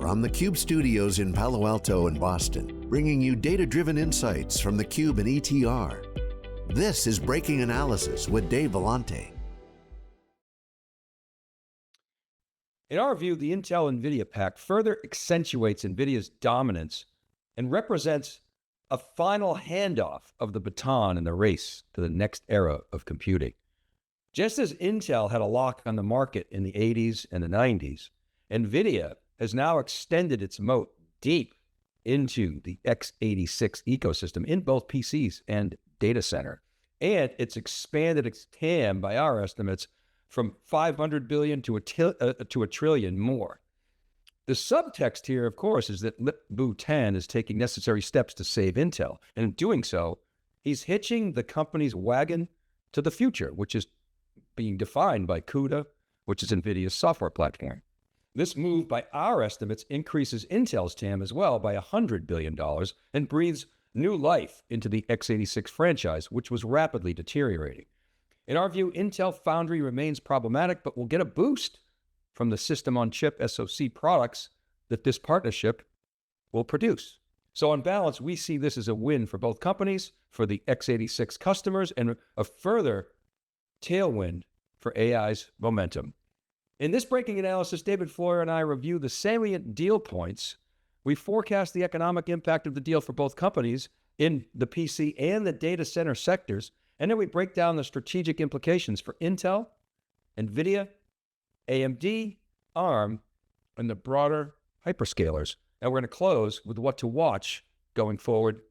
From the CUBE studios in Palo Alto and Boston, bringing you data-driven insights from the CUBE and ETR. This is Breaking Analysis with Dave Vellante. In our view, the Intel-NVIDIA pact further accentuates NVIDIA's dominance and represents a final handoff of the baton in the race to the next era of computing. Just as Intel had a lock on the market in the 80s and the 90s, NVIDIA has now extended its moat deep into the x86 ecosystem in both PCs and data center. And it's expanded its TAM by our estimates from 500 billion to a trillion more. The subtext here, of course, is that Baton is taking necessary steps to save Intel. And in doing so, he's hitching the company's wagon to the future, which is being defined by CUDA, which is NVIDIA's software platform. This move, by our estimates, increases Intel's TAM as well by $100 billion and breathes new life into the x86 franchise, which was rapidly deteriorating. In our view, Intel Foundry remains problematic, but will get a boost from the system-on-chip SoC products that this partnership will produce. So on balance, we see this as a win for both companies, for the x86 customers, and a further tailwind for AI's momentum. In this breaking analysis, David Floyer and I review the salient deal points. We forecast the economic impact of the deal for both companies in the PC and the data center sectors, and then we break down the strategic implications for Intel, NVIDIA, AMD, ARM, and the broader hyperscalers. And we're going to close with what to watch going forward.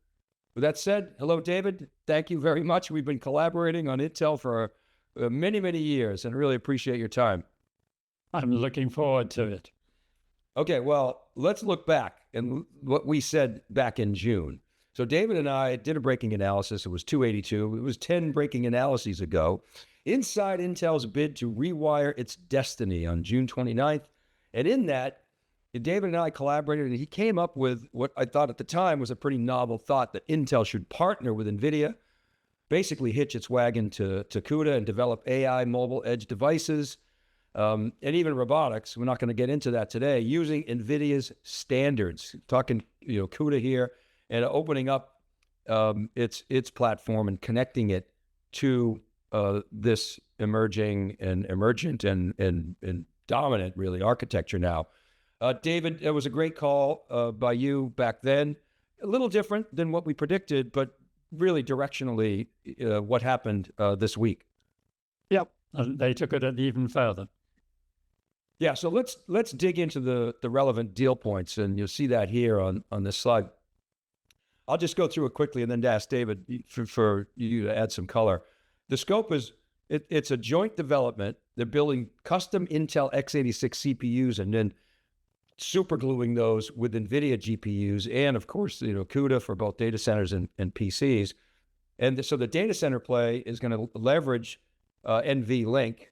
With that said, hello, David. Thank you very much. We've been collaborating on Intel for many, many years, and really appreciate your time. I'm looking forward to it. Okay, well, let's look back and what we said back in June. So David and I did a breaking analysis. It was 282. It was 10 breaking analyses ago. Inside Intel's bid to rewire its destiny on June 29th. And in that, David and I collaborated, and he came up with what I thought at the time was a pretty novel thought, that Intel should partner with NVIDIA, basically hitch its wagon to CUDA and develop AI mobile edge devices, and even robotics. We're not going to get into that today, using NVIDIA's standards, talking CUDA here, and opening up its platform and connecting it to this emergent and dominant, really, architecture now. David, it was a great call by you back then. A little different than what we predicted, but really directionally what happened this week. Yep, they took it even further. Yeah, so let's dig into the relevant deal points, and you'll see that here on this slide. I'll just go through it quickly and then ask David for you to add some color. The scope is, it's a joint development. They're building custom Intel x86 CPUs and then supergluing those with NVIDIA GPUs and, of course, CUDA for both data centers and PCs. And so the data center play is going to leverage NVLink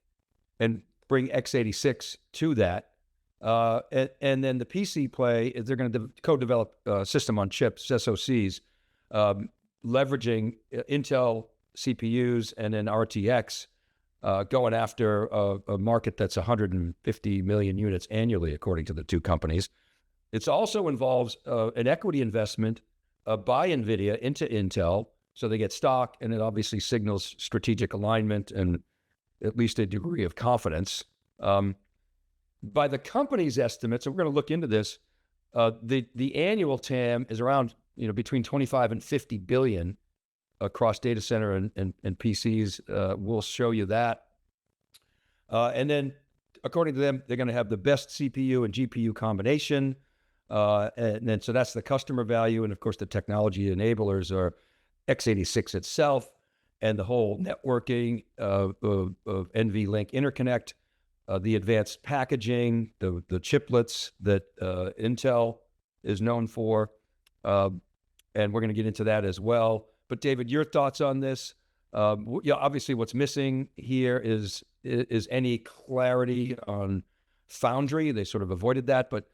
and bring x86 to that. And then the PC play is they're going to co-develop system on chips, SoCs, leveraging Intel CPUs and then RTX, going after a market that's 150 million units annually, according to the two companies. It also involves an equity investment by NVIDIA into Intel, so they get stock, and it obviously signals strategic alignment and at least a degree of confidence. By the company's estimates, and we're going to look into this, the annual TAM is around between 25 and 50 billion across data center and PCs. We'll show you that. And then, according to them, they're going to have the best CPU and GPU combination. And then, so that's the customer value. And of course, the technology enablers are x86 itself and the whole networking of NVLink interconnect, the advanced packaging, the chiplets that Intel is known for. And we're going to get into that as well. But David, your thoughts on this? Obviously what's missing here is any clarity on Foundry. They sort of avoided that, but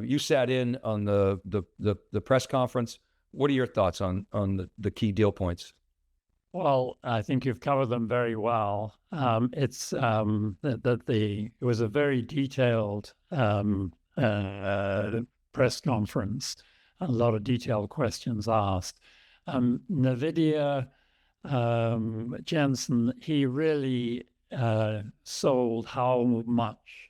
you sat in on the press conference. What are your thoughts on the key deal points? Well, I think you've covered them very well. It was a very detailed press conference. A lot of detailed questions asked. NVIDIA, Jensen, he really sold how much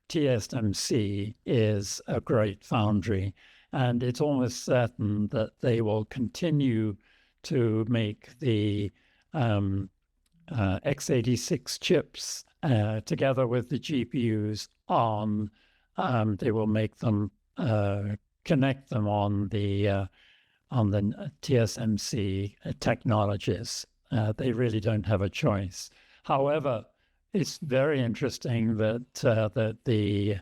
TSMC is a great foundry. And it's almost certain that they will continue to make the x86 chips together with the GPUs on. They will make them connect them on the TSMC technologies. They really don't have a choice. However, it's very interesting that the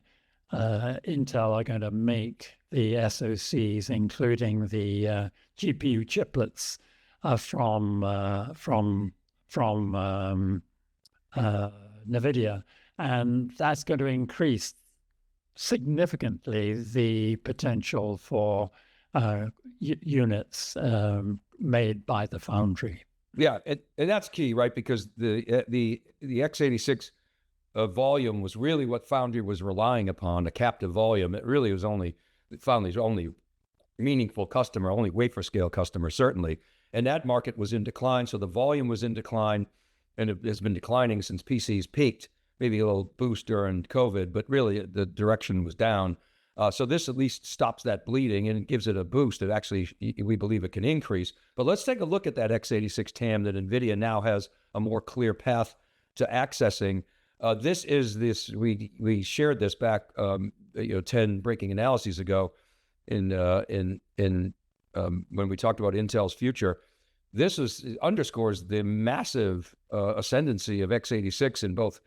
Intel are going to make the SoCs, including the GPU chiplets, from NVIDIA, and that's going to increase significantly the potential for units made by the foundry. Yeah, and that's key, right? Because the x86 volume was really what Foundry was relying upon, a captive volume. It really was Foundry's only meaningful customer, only wafer scale customer, certainly. And that market was in decline, so the volume was in decline, and it has been declining since PCs peaked, maybe a little boost during COVID, but really the direction was down. So this at least stops that bleeding and gives it a boost. It actually, we believe it can increase. But let's take a look at that x86 TAM that NVIDIA now has a more clear path to accessing. We shared this back 10 breaking analyses ago in when we talked about Intel's future. This underscores the massive ascendancy of x86 in both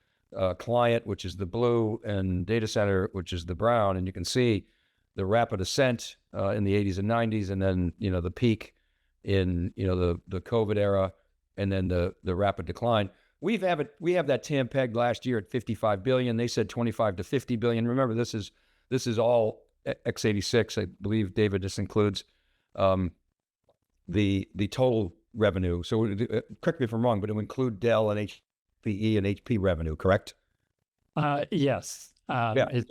client, which is the blue, and data center, which is the brown. And you can see the rapid ascent in the 80s and 90s, and then the peak in the COVID era, and then the rapid decline. We have that TAM pegged last year at 55 billion. They said 25 to 50 billion. Remember, this is all x86. I believe, David, this includes the total revenue. So correct me if I'm wrong, but it would include Dell and HPE and HP revenue, correct? Yes. Yes.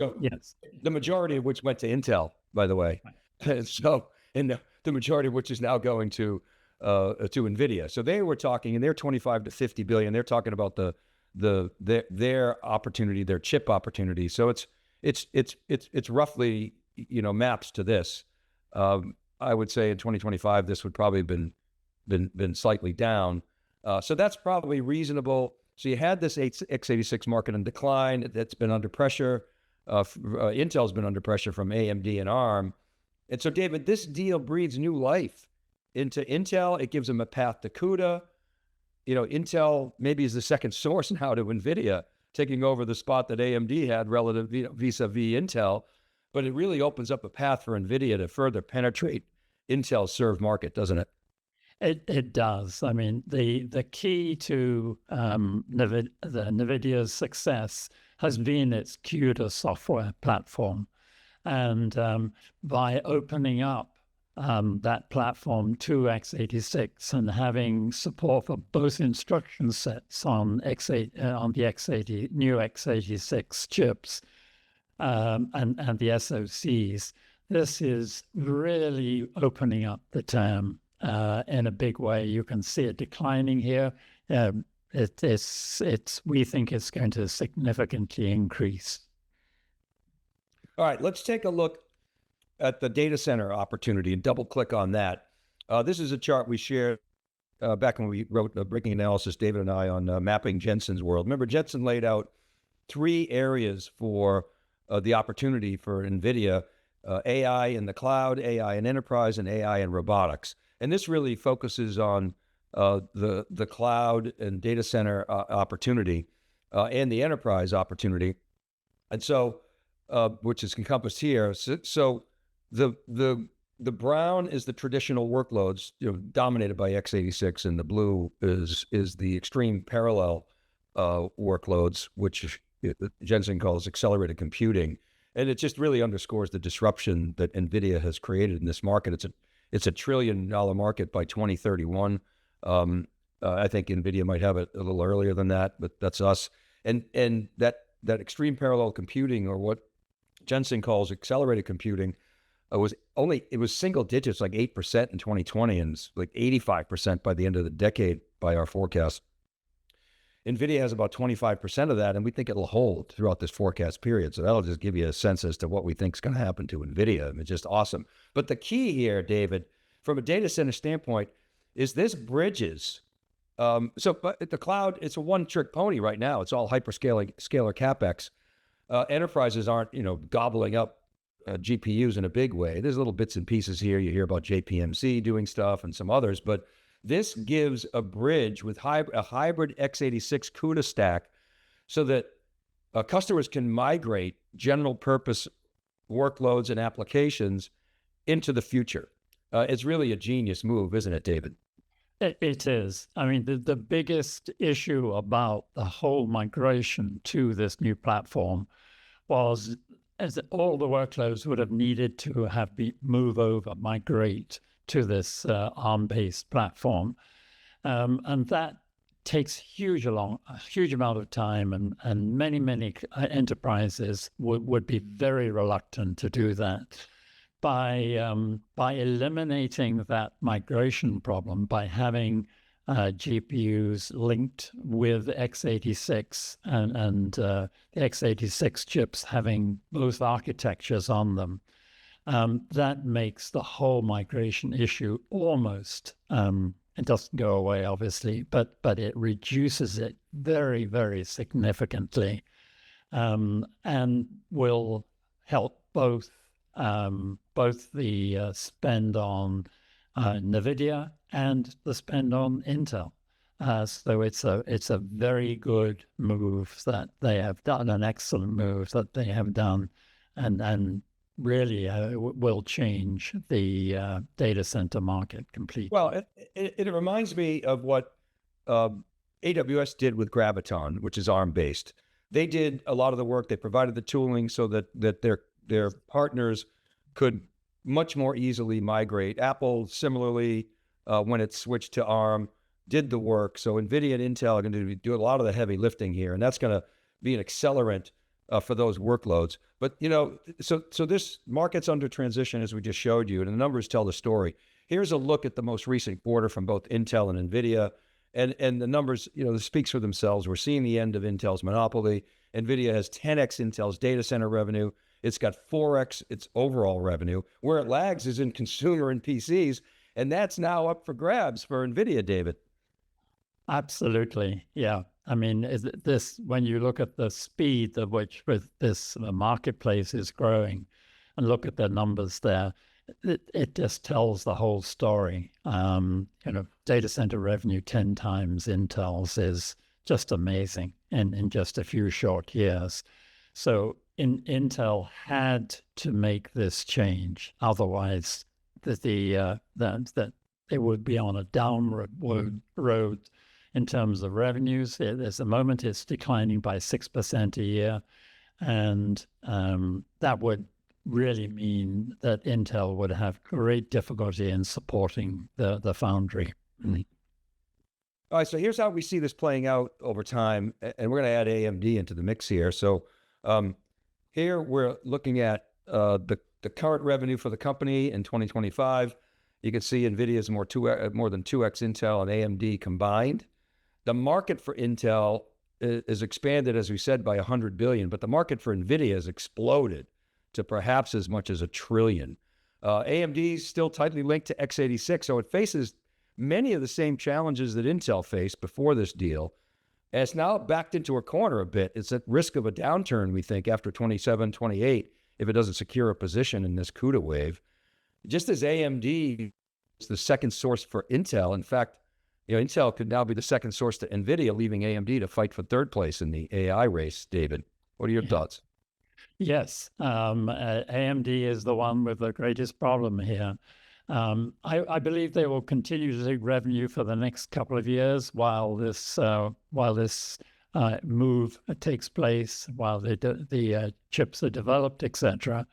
The majority of which went to Intel, by the way. So, and the majority of which is now going to Nvidia. So they were talking, and they're 25 to 50 billion. They're talking about their opportunity, their chip opportunity. So it's roughly maps to this. I would say in 2025 this would probably have been slightly down. So that's probably reasonable. So you had this x86 market in decline that's been under pressure. Intel's been under pressure from AMD and ARM. And so, David, this deal breathes new life into Intel. It gives them a path to CUDA. Intel maybe is the second source now to NVIDIA, taking over the spot that AMD had relative vis-a-vis Intel. But it really opens up a path for NVIDIA to further penetrate Intel's served market, doesn't it? It does. I mean, the key to NVIDIA's success has been its CUDA software platform. And by opening up that platform to x86 and having support for both instruction sets on the new x86 chips and the SoCs, this is really opening up the TAM in a big way. You can see it declining here. We think it's going to significantly increase. All right, let's take a look at the data center opportunity and double click on that. This is a chart we shared back when we wrote a breaking analysis, David and I, on mapping Jensen's world. Remember, Jensen laid out 3 areas for the opportunity for NVIDIA: AI in the cloud, AI in enterprise, and AI in robotics. And this really focuses on the cloud and data center opportunity and the enterprise opportunity. And so, which is encompassed here. So the brown is the traditional workloads, dominated by x86, and the blue is the extreme parallel workloads, which Jensen calls accelerated computing. And it just really underscores the disruption that NVIDIA has created in this market. It's a $1 trillion market by 2031. I think NVIDIA might have it a little earlier than that, but that's us. And that extreme parallel computing, or what Jensen calls accelerated computing, it was single digits, like 8% in 2020, and it's like 85% by the end of the decade by our forecast. NVIDIA has about 25% of that, and we think it'll hold throughout this forecast period. So that'll just give you a sense as to what we think is going to happen to NVIDIA. I mean, it's just awesome. But the key here, David, from a data center standpoint, is this bridges. But the cloud, it's a one-trick pony right now. It's all scalar CapEx. Enterprises aren't, gobbling up GPUs in a big way. There's little bits and pieces here. You hear about JPMC doing stuff and some others, but this gives a bridge with a hybrid x86 CUDA stack so that customers can migrate general purpose workloads and applications into the future. It's really a genius move, isn't it, David? It is. I mean, the biggest issue about the whole migration to this new platform was as all the workloads would have needed to have migrate to this ARM-based platform. And that takes a huge amount of time, and many enterprises would be very reluctant to do that. By eliminating that migration problem, by having GPUs linked with x86 and the x86 chips having both architectures on them, that makes the whole migration issue almost, it doesn't go away, obviously, but it reduces it very, very significantly, and will help both the spend on Nvidia and the spend on Intel. So it's a very good move that they have done, an excellent move that they have done, and really will change the data center market completely. Well, it reminds me of what AWS did with Graviton, which is ARM-based. They did a lot of the work. They provided the tooling so that their partners could much more easily migrate. Apple, similarly, when it switched to ARM, did the work. So NVIDIA and Intel are going to do a lot of the heavy lifting here, and that's going to be an accelerant for those workloads. But, so this market's under transition, as we just showed you, and the numbers tell the story. Here's a look at the most recent quarter from both Intel and NVIDIA, and the numbers, this speaks for themselves. We're seeing the end of Intel's monopoly. NVIDIA has 10x Intel's data center revenue. It's got 4x its overall revenue. Where it lags is in consumer and PCs, and that's now up for grabs for NVIDIA, David. Absolutely, yeah. I mean, when you look at the speed at which this marketplace is growing, and look at the numbers there, it just tells the whole story. Data center revenue 10 times Intel's is just amazing in just a few short years. So Intel had to make this change, otherwise that it would be on a downward road in terms of revenues. At the moment, it's declining by 6% a year, and that would really mean that Intel would have great difficulty in supporting the Foundry. Mm-hmm. All right, so here's how we see this playing out over time, and we're going to add AMD into the mix here. So here we're looking at the current revenue for the company in 2025. You can see NVIDIA is more than 2x Intel and AMD combined. The market for Intel is expanded, as we said, by $100 billion, but the market for NVIDIA has exploded to perhaps as much as $1 trillion. AMD is still tightly linked to x86, so it faces many of the same challenges that Intel faced before this deal. And it's now backed into a corner a bit. It's at risk of a downturn, we think, after 27, 28, if it doesn't secure a position in this CUDA wave. Just as AMD is the second source for Intel, in fact, Intel could now be the second source to NVIDIA, leaving AMD to fight for third place in the AI race. David, what are your thoughts? Yes, AMD is the one with the greatest problem here. I believe they will continue to take revenue for the next couple of years while this move takes place, while the chips are developed, etc.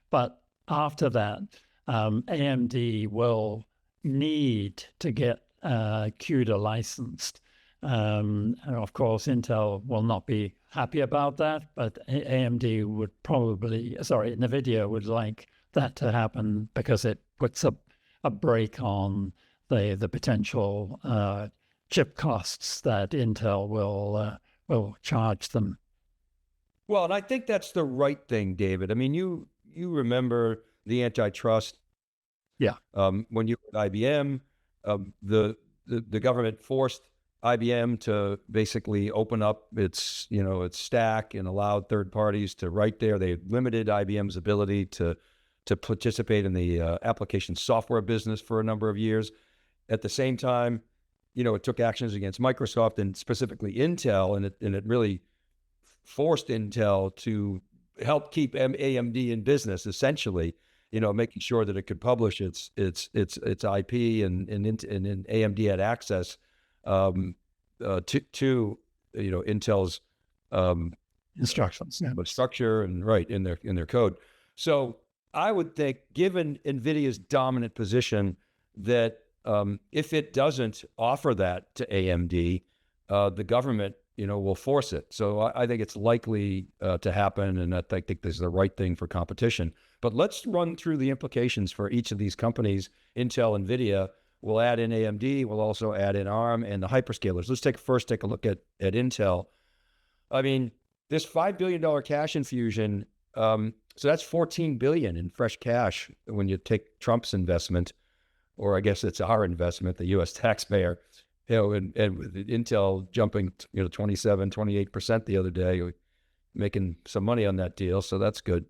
But after that, AMD will need to get CUDA licensed, And of course, Intel will not be happy about that, but AMD would probably, sorry, NVIDIA would like that to happen because it puts a brake on the potential chip costs that Intel will charge them. Well, and I think that's the right thing, David. I mean, you remember the antitrust. Yeah. When you were at IBM, the government forced IBM to basically open up its stack and allowed third parties to write there. They limited IBM's ability to participate in the application software business for a number of years. At the same time, it took actions against Microsoft and specifically Intel, and it really forced Intel to help keep AMD in business, essentially, making sure that it could publish its IP and AMD had access to Intel's instructions, structure and right in their code. So I would think, given NVIDIA's dominant position, that if it doesn't offer that to AMD, the government will force it. So I think it's likely to happen, and I think this is the right thing for competition. But let's run through the implications for each of these companies. Intel, NVIDIA, we'll add in AMD, we'll also add in ARM and the hyperscalers. Let's take a look at Intel. I mean, this $5 billion cash infusion, so that's $14 billion in fresh cash when you take Trump's investment, or I guess it's our investment, the U.S. taxpayer. And with Intel jumping, 27, 28% the other day, making some money on that deal. So that's good,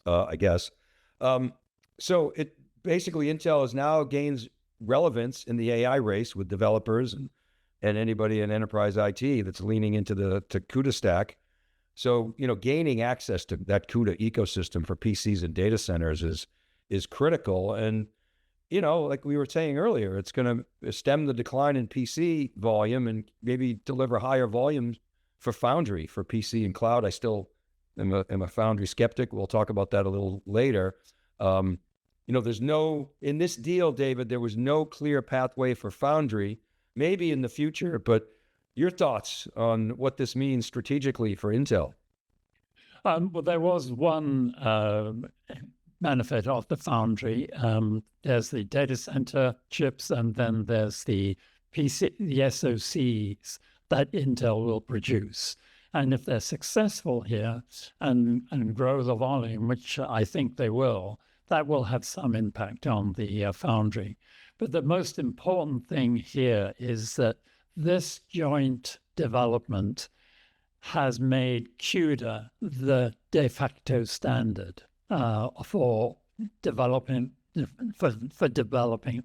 I guess. So it basically, Intel is now gains relevance in the AI race with developers and anybody in enterprise IT that's leaning into the CUDA stack. So, gaining access to that CUDA ecosystem for PCs and data centers is critical. And like we were saying earlier, it's going to stem the decline in PC volume and maybe deliver higher volumes for Foundry, for PC and cloud. I still am a Foundry skeptic. We'll talk about that a little later. There's in this deal, David, there was no clear pathway for Foundry, maybe in the future, but your thoughts on what this means strategically for Intel? Well, there was one benefit of the Foundry. There's the data center chips, and then there's the PC, the SoCs that Intel will produce. And if they're successful here and grow the volume, which I think they will, that will have some impact on the Foundry. But the most important thing here is that this joint development has made CUDA the de facto standard for developing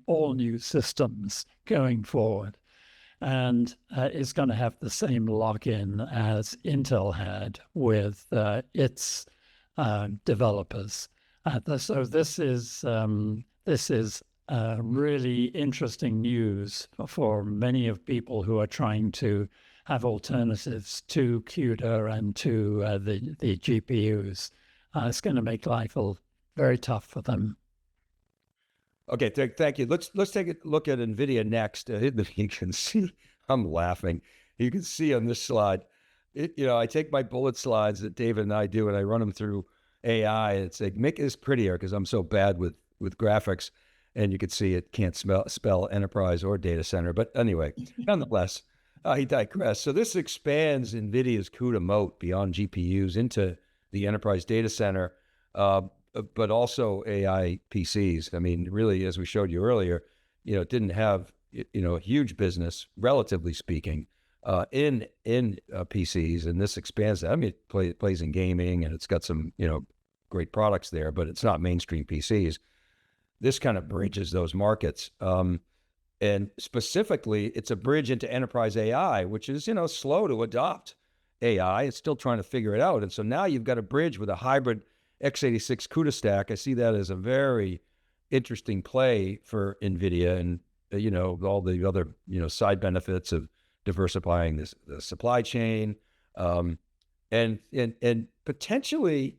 all new systems going forward, and it's going to have the same lock-in as Intel had with its developers. So this is really interesting news for many of people who are trying to have alternatives to CUDA and to the GPUs. It's going to make life very tough for them. Okay, thank you. Let's take a look at NVIDIA next. You can see, I'm laughing. You can see on this slide, I take my bullet slides that David and I do, and I run them through AI. It's like, make this prettier, because I'm so bad with graphics. And you can see it can't spell enterprise or data center. But anyway, nonetheless, I digress. So this expands NVIDIA's CUDA moat beyond GPUs into the enterprise data center, but also AI PCs. I mean, really, as we showed you earlier, it didn't have, a huge business, relatively speaking, in PCs, and this expands that. I mean, it plays in gaming, and it's got some, great products there, but it's not mainstream PCs. This kind of bridges those markets. And specifically, it's a bridge into enterprise AI, which is, slow to adopt AI. It's still trying to figure it out. And so now you've got a bridge with a hybrid x86 CUDA stack. I see that as a very interesting play for NVIDIA, and, all the other, side benefits of diversifying the supply chain, and potentially,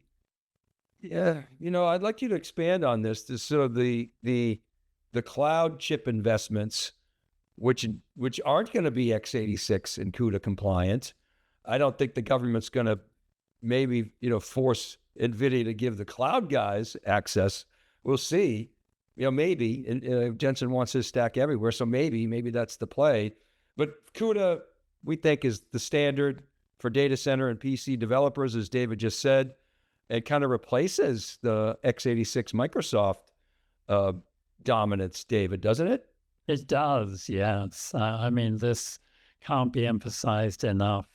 yeah, I'd like you to expand on this sort of the cloud chip investments which aren't going to be x86 and CUDA compliant. I don't think the government's going to maybe, force NVIDIA to give the cloud guys access. We'll see. Maybe. And Jensen wants his stack everywhere, so maybe that's the play. But CUDA, we think, is the standard for data center and PC developers, as David just said. It kind of replaces the x86 Microsoft dominance, David, doesn't it? It does, yes. I mean, this can't be emphasized enough.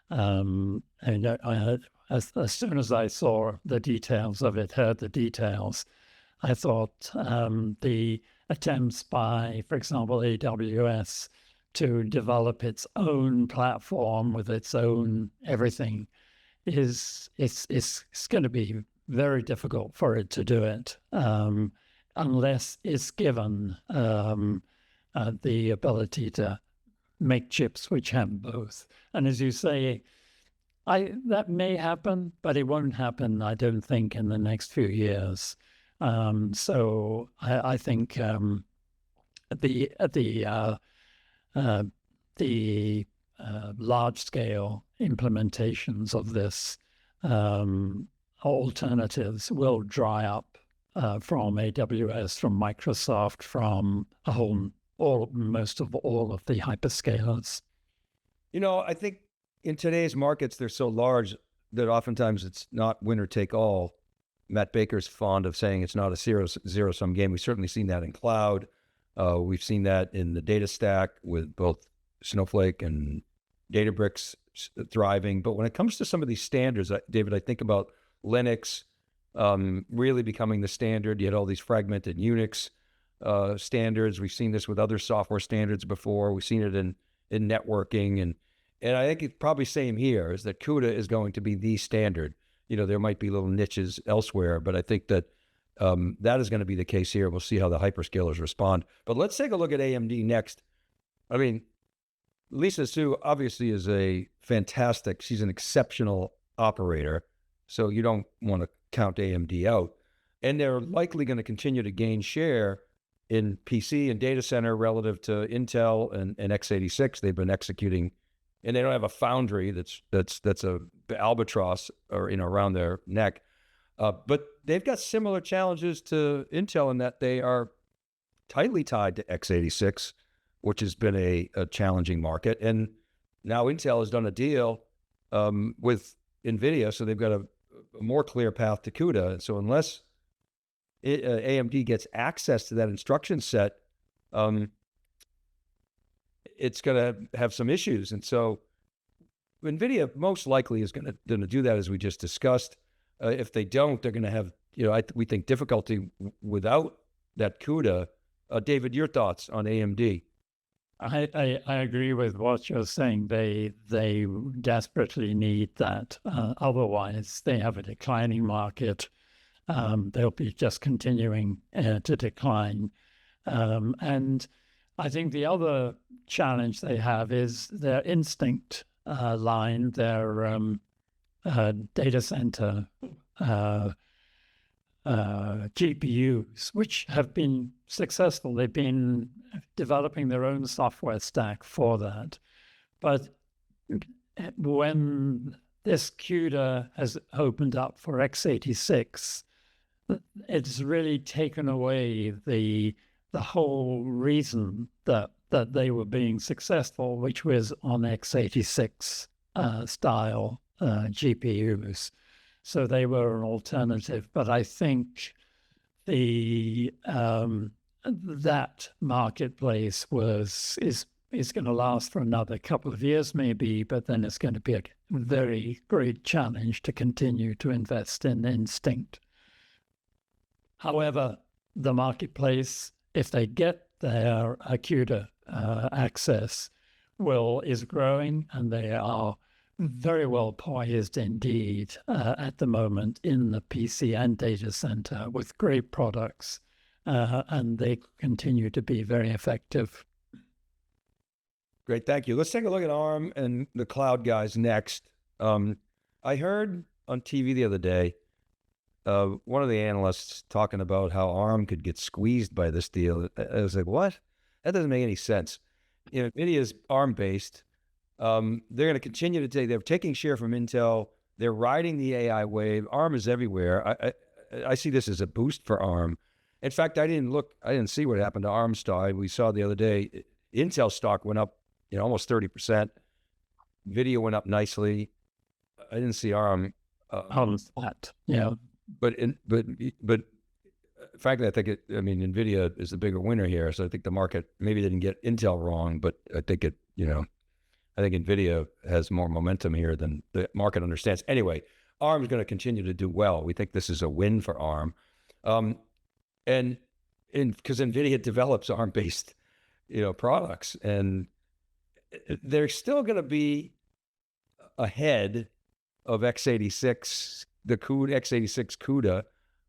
And as soon as I saw the details of it, heard the details, I thought the attempts by, for example, AWS to develop its own platform with its own everything it's going to be very difficult for it to do it unless it's given the ability to make chips which have both. And as you say, that may happen, but it won't happen, I don't think, in the next few years. So I think the large-scale implementations of this alternatives will dry up from AWS, from Microsoft, from most of the hyperscalers. I think in today's markets, they're so large that oftentimes it's not winner take all. Matt Baker's fond of saying it's not a zero-sum game. We've certainly seen that in cloud. We've seen that in the data stack with both Snowflake and Databricks thriving. But when it comes to some of these standards, David, I think about Linux really becoming the standard. You had all these fragmented Unix standards. We've seen this with other software standards before. We've seen it in networking. And I think it's probably same here, is that CUDA is going to be the standard. There might be little niches elsewhere, but I think that that is going to be the case here. We'll see how the hyperscalers respond. But let's take a look at AMD next. I mean, Lisa Su obviously is she's an exceptional operator, so you don't want to count AMD out. And they're likely going to continue to gain share in PC and data center relative to Intel and x86. They've been executing, and they don't have a foundry that's a albatross or around their neck. But they've got similar challenges to Intel in that they are tightly tied to x86, which has been a challenging market. And now Intel has done a deal with NVIDIA, so they've got a more clear path to CUDA. And so unless AMD gets access to that instruction set, it's going to have some issues. And so NVIDIA most likely is going to do that, as we just discussed. If they don't, they're going to have, we think, difficulty without that CUDA. David, your thoughts on AMD? I agree with what you're saying. They desperately need that. Otherwise, they have a declining market. They'll be just continuing to decline. And I think the other challenge they have is their Instinct line, their data center GPUs, which have been successful. They've been developing their own software stack for that. But when this CUDA has opened up for x86, it's really taken away the whole reason that they were being successful, which was on x86 style GPUs. So they were an alternative. But I think that marketplace is going to last for another couple of years maybe, but then it's going to be a very great challenge to continue to invest in Instinct. However, the marketplace, if they get their CUDA access, is growing, and they are very well poised indeed at the moment in the PC and data center with great products, and they continue to be very effective. Great, thank you. Let's take a look at ARM and the cloud guys next. I heard on TV the other day, one of the analysts talking about how ARM could get squeezed by this deal. I was like, what? That doesn't make any sense. NVIDIA is ARM-based. They're going to continue to they're taking share from Intel. They're riding the AI wave. ARM is everywhere. I see this as a boost for ARM. In fact, I didn't see what happened to ARM stock. We saw the other day, Intel stock went up, almost 30%. NVIDIA went up nicely. I didn't see ARM. That, yeah. But frankly, I think NVIDIA is the bigger winner here. So I think the market maybe didn't get Intel wrong, but I think I think NVIDIA has more momentum here than the market understands. Anyway, ARM is going to continue to do well. We think this is a win for ARM. And because NVIDIA develops ARM-based, products, and they're still going to be ahead of x86, the CUDA, x86 CUDA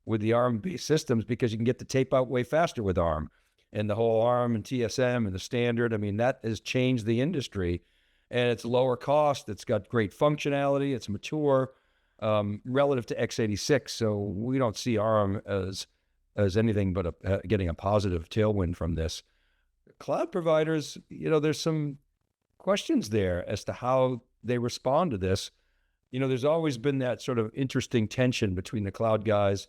with the ARM-based systems, because you can get the tape out way faster with ARM. And the whole ARM and TSM and the standard, that has changed the industry. And it's lower cost, it's got great functionality, it's mature relative to x86. So we don't see ARM as anything but getting a positive tailwind from this. Cloud providers, there's some questions there as to how they respond to this. There's always been that sort of interesting tension between the cloud guys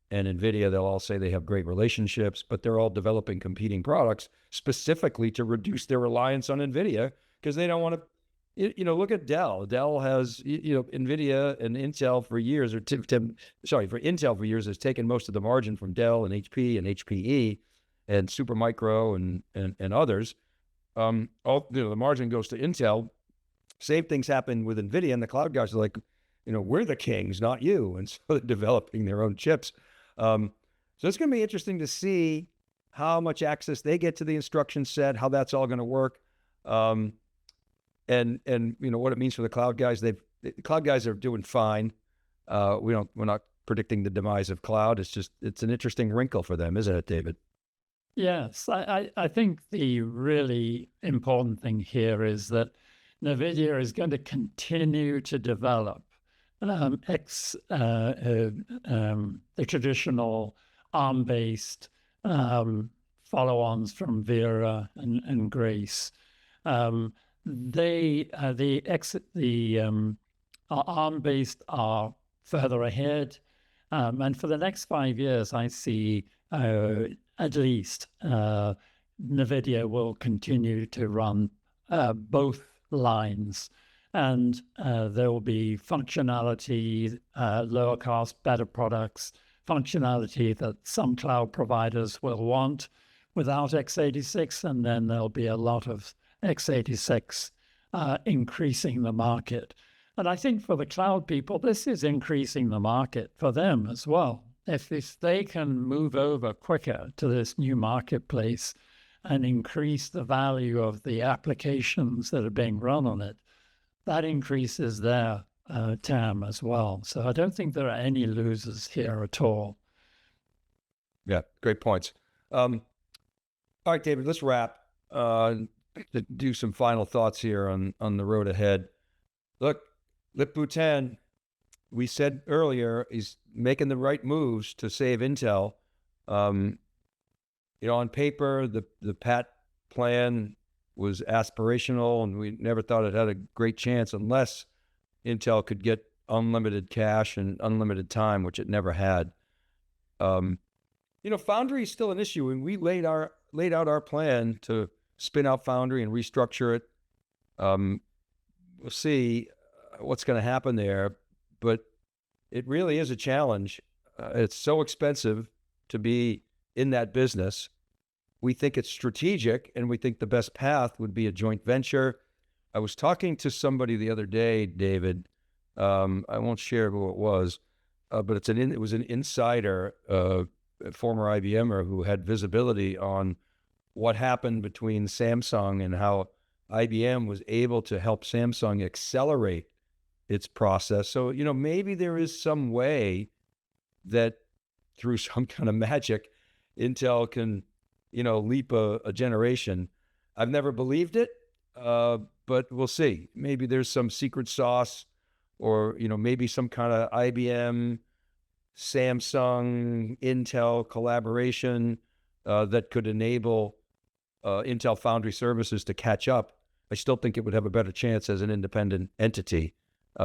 and NVIDIA. They'll all say they have great relationships, but they're all developing competing products specifically to reduce their reliance on NVIDIA, because they don't want to, look at Dell. Dell has, NVIDIA and Intel for years, for Intel for years has taken most of the margin from Dell and HP and HPE and Supermicro and others. The margin goes to Intel. Same things happen with NVIDIA, and the cloud guys are like, we're the kings, not you. And so they're developing their own chips. So it's going to be interesting to see how much access they get to the instruction set, how that's all going to work. And what it means for the cloud guys. The cloud guys are doing fine. We're not predicting the demise of cloud. It's an interesting wrinkle for them, isn't it, David? Yes, I think the really important thing here is that NVIDIA is going to continue to develop the traditional ARM-based follow-ons from Vera and Grace. The ARM-based are further ahead, and for the next 5 years, I see at least NVIDIA will continue to run both lines, and there will be functionality, lower cost, better products, functionality that some cloud providers will want without x86, and then there'll be a lot of x86 increasing the market. And I think for the cloud people, this is increasing the market for them as well. If they can move over quicker to this new marketplace and increase the value of the applications that are being run on it, that increases their TAM as well. So I don't think there are any losers here at all. Yeah, great points. All right, David, let's wrap. To do some final thoughts here on the road ahead. Look, Baton, we said earlier, he's making the right moves to save Intel. On paper, the PAT plan was aspirational, and we never thought it had a great chance unless Intel could get unlimited cash and unlimited time, which it never had. Foundry is still an issue, and we laid out our plan to spin out Foundry and restructure it. We'll see what's going to happen there, but it really is a challenge. It's so expensive to be in that business. We think it's strategic, and we think the best path would be a joint venture. I was talking to somebody the other day, David. I won't share who it was, but it was an insider, a former IBMer who had visibility on what happened between Samsung and how IBM was able to help Samsung accelerate its process. So, maybe there is some way that through some kind of magic, Intel can, leap a generation. I've never believed it, but we'll see. Maybe there's some secret sauce, or, maybe some kind of IBM, Samsung, Intel collaboration that could enable Intel Foundry services to catch up, I still think it would have a better chance as an independent entity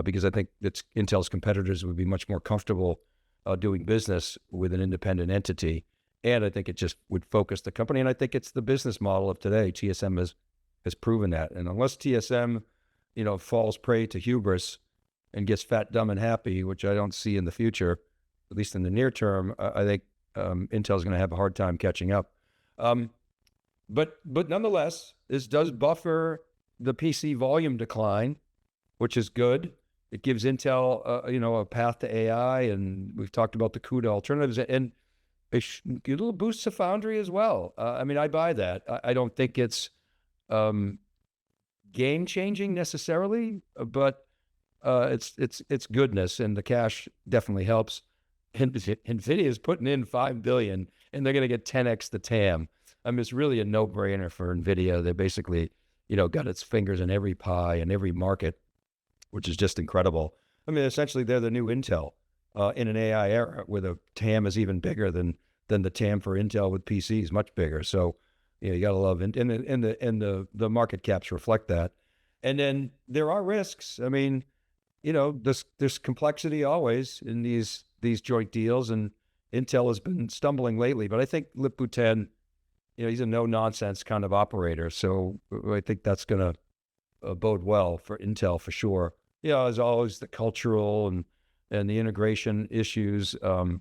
because I think that Intel's competitors would be much more comfortable doing business with an independent entity. And I think it just would focus the company. And I think it's the business model of today. TSM has proven that. And unless TSM, falls prey to hubris and gets fat, dumb, and happy, which I don't see in the future, at least in the near term, I think Intel's going to have a hard time catching up. But nonetheless, this does buffer the PC volume decline, which is good. It gives Intel, a path to AI, and we've talked about the CUDA alternatives, and a little boost to Foundry as well. I buy that. I don't think it's game-changing necessarily, but it's goodness, and the cash definitely helps. NVIDIA is putting in $5 billion, and they're going to get 10x the TAM. It's really a no-brainer for NVIDIA. They basically, got its fingers in every pie and every market, which is just incredible. Essentially, they're the new Intel in an AI era where the TAM is even bigger than the TAM for Intel with PCs, much bigger. So, you got to love it. And the market caps reflect that. And then there are risks. There's complexity always in these joint deals, and Intel has been stumbling lately. But I think Baton, he's a no-nonsense kind of operator. So I think that's going to bode well for Intel for sure. As always, the cultural and the integration issues, the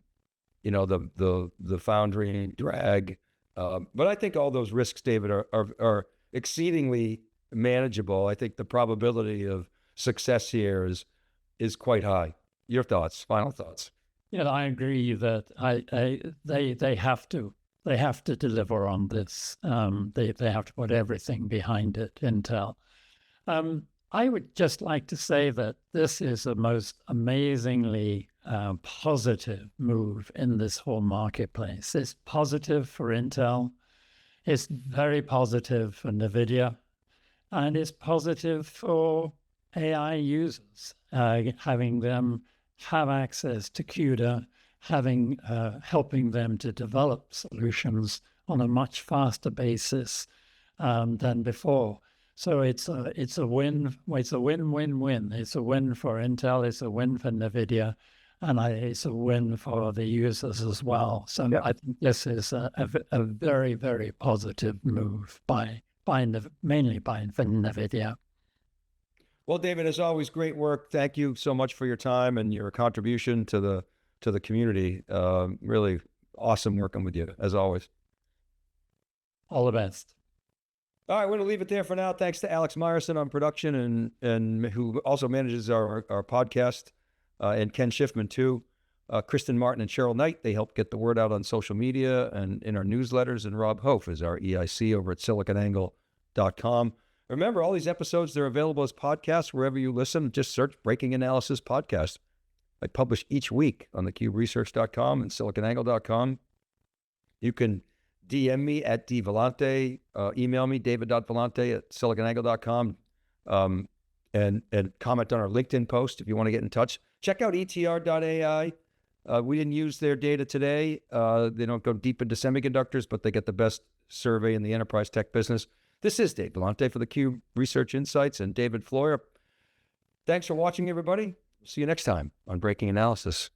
Foundry drag. But I think all those risks, David, are exceedingly manageable. I think the probability of success here is quite high. Your thoughts, final thoughts? I agree that they have to deliver on this. They have to put everything behind it, Intel. I would just like to say that this is a most amazingly positive move in this whole marketplace. It's positive for Intel. It's very positive for NVIDIA. And it's positive for AI users, having them have access to CUDA, helping them to develop solutions on a much faster basis than before. So it's a win. It's a win-win-win. It's a win for Intel. It's a win for NVIDIA, and it's a win for the users as well. So I think this is a very, very positive move mainly by NVIDIA. Well, David, as always, great work. Thank you so much for your time and your contribution to the community. Really awesome working with you, as always. All the best. All right, we're going to leave it there for now. Thanks to Alex Meyerson on production and who also manages our podcast, and Ken Schiffman too. Kristen Martin and Cheryl Knight, they help get the word out on social media and in our newsletters. And Rob Hof is our EIC over at siliconangle.com. Remember, all these episodes, they're available as podcasts wherever you listen. Just search Breaking Analysis Podcast. I publish each week on thecuberesearch.com and siliconangle.com. You can DM me at dvellante, email me, david.vellante@siliconangle.com, and comment on our LinkedIn post if you want to get in touch. Check out etr.ai. We didn't use their data today. They don't go deep into semiconductors, but they get the best survey in the enterprise tech business. This is Dave Vellante for theCUBE Research Insights and David Floyer. Thanks for watching, everybody. See you next time on Breaking Analysis.